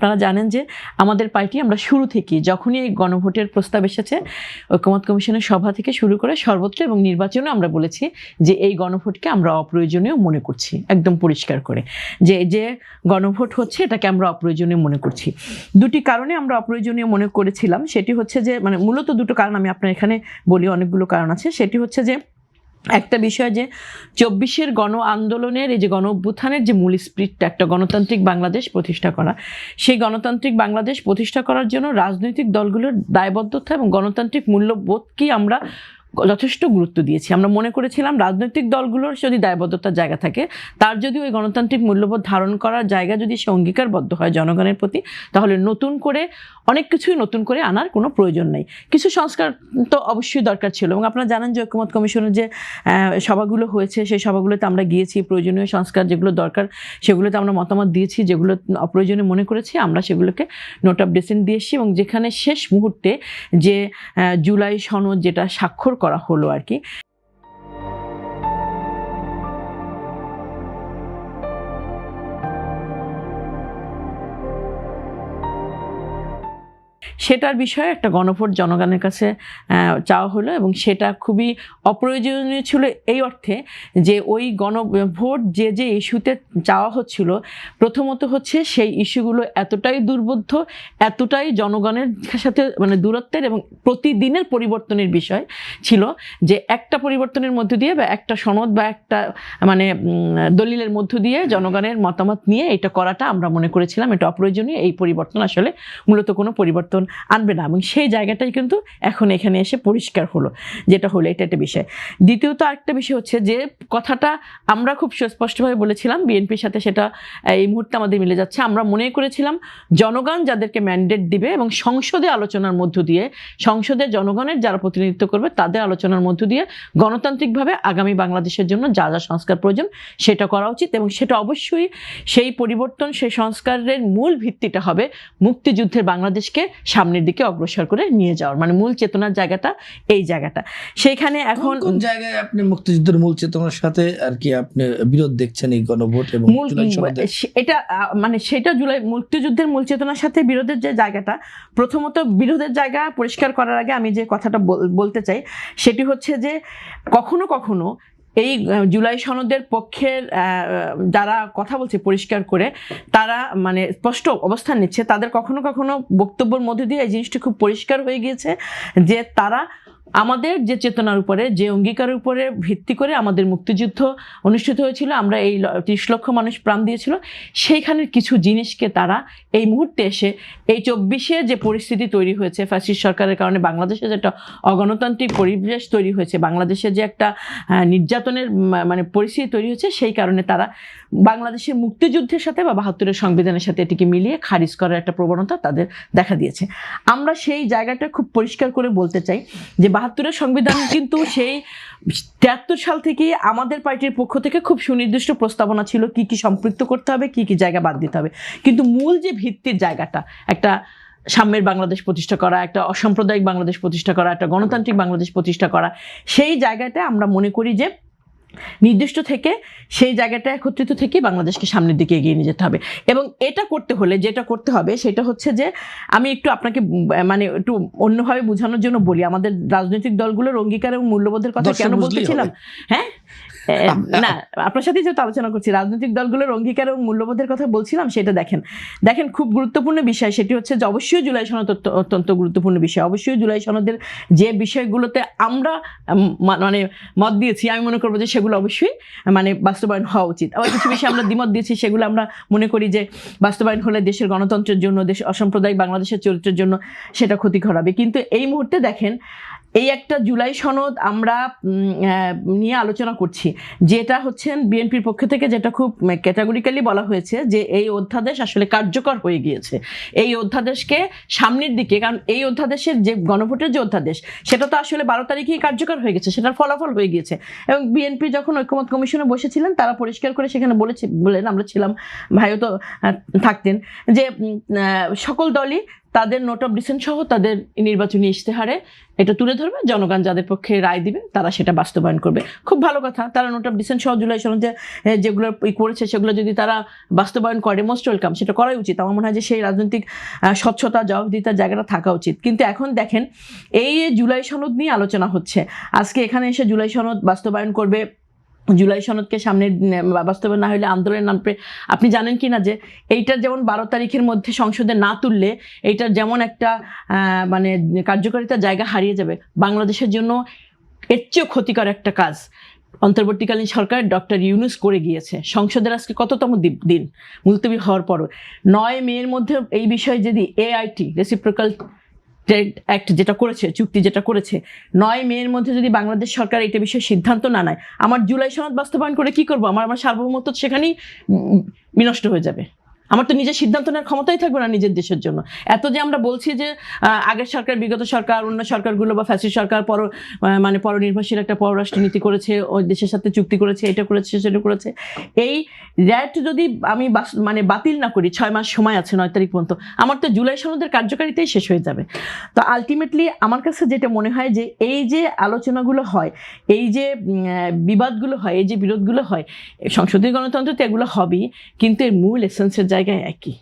আপনারা জানেন যে আমাদের পার্টি আমরা শুরু থেকে যখনই এই গণভোটের প্রস্তাব এসেছে ঐকমত্য কমিশনের সভা থেকে শুরু করে সর্বত্র এবং নির্বাচনে আমরা বলেছি যে এই গণভোটকে আমরা অপ্রয়োজনীয় মনে করছি, একদম পরিষ্কার করে যে গণভোট হচ্ছে এটাকে আমরা অপ্রয়োজনীয় মনে করছি। দুটি কারণে আমরা অপ্রয়োজনীয় মনে করেছিলাম, সেটি হচ্ছে যে মানে মূলত দুটো কারণ আমি আপনার এখানে বলি, অনেকগুলো কারণ আছে। সেটি হচ্ছে যে একটা বিষয় যে 24-এর গণ আন্দোলনের এই যে গণ অভ্যুত্থানের যে মূল স্পিরিটটা, একটা গণতান্ত্রিক বাংলাদেশ প্রতিষ্ঠা করা, সেই গণতান্ত্রিক বাংলাদেশ প্রতিষ্ঠা করার জন্য রাজনৈতিক দলগুলোর দায়বদ্ধতা এবং গণতান্ত্রিক মূল্যবোধকেই আমরা যথেষ্ট গুরুত্ব দিয়েছি। আমরা মনে করেছিলাম রাজনৈতিক দলগুলোর যদি দায়বদ্ধতার জায়গা থাকে, তার যদি ওই গণতান্ত্রিক মূল্যবোধ ধারণ করার জায়গা যদি সে অঙ্গীকারবদ্ধ হয় জনগণের প্রতি, তাহলে নতুন করে অনেক কিছুই নতুন করে আনার কোনো প্রয়োজন নেই। কিছু সংস্কার তো অবশ্যই দরকার ছিল, এবং আপনারা জানেন যে ঐকমত্য কমিশনের যে সভাগুলো হয়েছে সেই সভাগুলোতে আমরা গিয়েছি, প্রয়োজনীয় সংস্কার যেগুলো দরকার সেগুলোতে আমরা মতামত দিয়েছি, যেগুলো অপ্রয়োজনীয় মনে করেছি আমরা সেগুলোকে নোট অফ ডিসেন্ট দিয়েছি। এবং যেখানে শেষ মুহূর্তে যে জুলাই সনদ যেটা স্বাক্ষর করা হলো আর কি, সেটার বিষয়ে একটা গণভোট জনগণের কাছে চাওয়া হলো, এবং সেটা খুবই অপ্রয়োজনীয় ছিল এই অর্থে যে ওই গণভোট যে যে ইস্যুতে চাওয়া হচ্ছিল, প্রথমত হচ্ছে সেই ইস্যুগুলো এতটাই দুর্বোধ্য, এতটাই জনগণের সাথে মানে দূরত্বের এবং প্রতিদিনের পরিবর্তনের বিষয় ছিল যে একটা পরিবর্তনের মধ্য দিয়ে বা একটা সনদ বা একটা মানে দলিলের মধ্য দিয়ে জনগণের মতামত নিয়ে এটা করাটা আমরা মনে করেছিলাম এটা অপ্রয়োজনীয়। এই পরিবর্তন আসলে মূলত কোনো পরিবর্তন আনবে না, এবং সেই জায়গাটাই কিন্তু এখন এখানে এসে পরিষ্কার হলো, যেটা হলো এটা একটা বিষয়। দ্বিতীয়ত আরেকটা বিষয় হচ্ছে যে কথাটা আমরা খুব সুস্পষ্টভাবে বলেছিলাম বিএনপির সাথে, সেটা এই মুহূর্তে আমাদের মিলে যাচ্ছে। আমরা মনে করেছিলাম জনগণ যাদেরকে ম্যান্ডেট দিবে এবং সংসদে আলোচনার মধ্য দিয়ে, সংসদে জনগণের যারা প্রতিনিধিত্ব করবে তাদের আলোচনার মধ্য দিয়ে গণতান্ত্রিকভাবে আগামী বাংলাদেশের জন্য যা যা সংস্কার প্রয়োজন সেটা করা উচিত, এবং সেটা অবশ্যই সেই পরিবর্তন, সেই সংস্কারের মূল ভিত্তিটা হবে মুক্তিযুদ্ধের বাংলাদেশকে সামনের দিকে অগ্রসর করে নিয়ে যাওয়ার, মানে মূল চেতনার জায়গাটা এই জায়গাটা। সেইখানে এখন কোন জায়গায় আপনি মুক্তিযুদ্ধের মূল চেতনার সাথে আর কি আপনি বিরোধ দেখছেন এই গণভোট এবং এটা মানে সেটা জুলাই মুক্তিযুদ্ধের মূল চেতনার সাথে বিরোধের যে জায়গাটা, প্রথমত বিরোধের জায়গা পরিষ্কার করার আগে আমি যে কথাটা বলতে চাই সেটি হচ্ছে যে কখনো কখনো এই জুলাই সনদের পক্ষের যারা কথা বলছে পরিষ্কার করে, তারা মানে স্পষ্ট অবস্থান নিচ্ছে, তাদের কখনো কখনো বক্তব্যের মধ্যে দিয়ে এই জিনিসটা খুব পরিষ্কার হয়ে গিয়েছে যে তারা আমাদের যে চেতনার উপরে, যে অঙ্গীকারের উপরে ভিত্তি করে আমাদের মুক্তিযুদ্ধ অনুষ্ঠিত হয়েছিল, আমরা এই 30 লক্ষ মানুষ প্রাণ দিয়েছিল, সেইখানের কিছু জিনিসকে তারা এই মুহূর্তে এসে এই 24-এ যে পরিস্থিতি তৈরি হয়েছে ফ্যাসিস্ট সরকারের কারণে, বাংলাদেশে যে একটা অগণতান্ত্রিক পরিবেশ তৈরি হয়েছে, বাংলাদেশে যে একটা নির্যাতনের মানে পরিস্থিতি তৈরি হয়েছে, সেই কারণে তারা বাংলাদেশের মুক্তিযুদ্ধের সাথে বা 72-এর সংবিধানের সাথে এটিকে মিলিয়ে খারিজ করার একটা প্রবণতা তাদের দেখা দিয়েছে। আমরা সেই জায়গাটা খুব পরিষ্কার করে বলতে চাই যে 72-এর সংবিধান কিন্তু সেই 73 সাল থেকে আমাদের পার্টির পক্ষ থেকে খুব সুনির্দিষ্ট প্রস্তাবনা ছিল কি কি সম্পৃক্ত করতে হবে, কি কি জায়গা বাদ দিতে হবে, কিন্তু মূল যে ভিত্তির জায়গাটা, একটা সাম্যের বাংলাদেশ প্রতিষ্ঠা করা, একটা অসাম্প্রদায়িক বাংলাদেশ প্রতিষ্ঠা করা, একটা গণতান্ত্রিক বাংলাদেশ প্রতিষ্ঠা করা, সেই জায়গাটা আমরা মনে করি যে নির্দিষ্ট থেকে সেই জায়গাটা একত্রিত থেকে বাংলাদেশকে সামনের দিকে এগিয়ে নিয়ে যেতে হবে। এবং এটা করতে হলে যেটা করতে হবে সেটা হচ্ছে যে আমি একটু আপনাকে মানে একটু অন্যভাবে বোঝানোর জন্য বলি, আমাদের রাজনৈতিক দলগুলোর অঙ্গীকার এবং মূল্যবোধের কথা কেন বলতেছিলাম, হ্যাঁ না আপনার সাথেই যেহেতু আলোচনা করছি, রাজনৈতিক দলগুলোর অঙ্গীকার এবং মূল্যবোধের কথা বলছিলাম, সেটা দেখেন খুব গুরুত্বপূর্ণ বিষয়। সেটি হচ্ছে যে অবশ্যই জুলাই সনদ অত্যন্ত গুরুত্বপূর্ণ বিষয়, অবশ্যই জুলাই সনদের যে বিষয়গুলোতে আমরা মানে মত দিয়েছি, আমি মনে করবো যে সেগুলো অবশ্যই মানে বাস্তবায়ন হওয়া উচিত। আবার কিছু বিষয়ে আমরা দ্বিমত দিয়েছি, সেগুলো আমরা মনে করি যে বাস্তবায়ন হলে দেশের গণতন্ত্রের জন্য, দেশ অসাম্প্রদায়িক বাংলাদেশের চরিত্রের জন্য সেটা ক্ষতিকর হবে। কিন্তু এই মুহূর্তে দেখেন এই একটা জুলাই সনদ আমরা নিয়ে আলোচনা করছি, যেটা হচ্ছেন বিএনপির পক্ষ থেকে যেটা খুব ক্যাটাগরিক্যালি বলা হয়েছে যে এই অধ্যাদেশ আসলে কার্যকর হয়ে গিয়েছে। এই অধ্যাদেশকে সামনের দিকে, কারণ এই অধ্যাদেশের যে গণভোটের যে অধ্যাদেশ সেটা তো আসলে 12 তারিখেই কার্যকর হয়ে গেছে, সেটার ফলাফল হয়ে গিয়েছে। এবং বিএনপি যখন ঐকমত্য কমিশনে বসেছিলেন তারা পরিষ্কার করে সেখানে বলেন, আমরা ছিলাম, ভাইও তো থাকতেন, যে সকল দলই তাদের নোট অফ ডিসেন্ট সহ তাদের নির্বাচনী ইশতেহারে এটা তুলে ধরবে, জনগণ যাদের পক্ষে রায় দিবে তারা সেটা বাস্তবায়ন করবে। খুব ভালো কথা, তারা নোট অফ ডিসেন্ট সহ জুলাই সনদে যেগুলো করেছে সেগুলো যদি তারা বাস্তবায়ন করে মোস্ট ওয়েলকাম, সেটা করাই উচিত। আমার মনে হয় যে সেই রাজনৈতিক স্বচ্ছতা জবাবদিহিতার জায়গাটা থাকা উচিত। কিন্তু এখন দেখেন এই জুলাই সনদ নিয়ে আলোচনা হচ্ছে, আজকে এখানে এসে জুলাই সনদ বাস্তবায়ন করবে, জুলাই সনদকে সামনে বাস্তবায়ন না হলে আন্দোলনের নামে, আপনি জানেন কি না যে এইটার যেমন 12 তারিখের মধ্যে সংসদে না তুললে এইটার যেমন একটা মানে কার্যকারিতার জায়গা হারিয়ে যাবে, বাংলাদেশের জন্য এর চেয়েও ক্ষতিকর একটা কাজ অন্তর্বর্তীকালীন সরকার ডক্টর ইউনূস করে গিয়েছে। সংসদের আজকে কততম দিন মুলতবি হওয়ার পরও 9 মের মধ্যে এই বিষয়ে যদি এআইটি রেসিপ্রোকাল ট্রেড অ্যাক্ট যেটা করেছে, চুক্তি যেটা করেছে, 9 মের মধ্যে যদি বাংলাদেশ সরকার এটা বিষয়ে সিদ্ধান্ত না নেয়, আমার জুলাই সনদ বাস্তবায়ন করে কি করবো? আমার সার্বভৌমত্ব সেখানেই বিনষ্ট হয়ে যাবে। আমার তো নিজের সিদ্ধান্ত নেওয়ার ক্ষমতাই থাকবে না নিজের দেশের জন্য। এত যে আমরা বলছি যে আগের সরকার, বিগত সরকার, অন্য সরকারগুলো বা ফ্যাসিস্ট সরকার মানে পরনির্ভরশীল একটা পররাষ্ট্রনীতি করেছে, ওই দেশের সাথে চুক্তি করেছে, এটা করেছে সেটা করেছে, এই র্যাট যদি আমি মানে বাতিল না করি, 6 মাস সময় আছে 9 তারিখ পর্যন্ত, আমার তো জুলাই সনদের কার্যকারিতাই শেষ হয়ে যাবে। তো আলটিমেটলি আমার কাছে যেটা মনে হয় যে এই যে আলোচনাগুলো হয়, এই যে বিবাদগুলো হয়, এই যে বিরোধগুলো হয়, সংসদীয় গণতন্ত্র তো এগুলো হবেই, কিন্তু এর মূল এসেন্সের জায়গায় একই।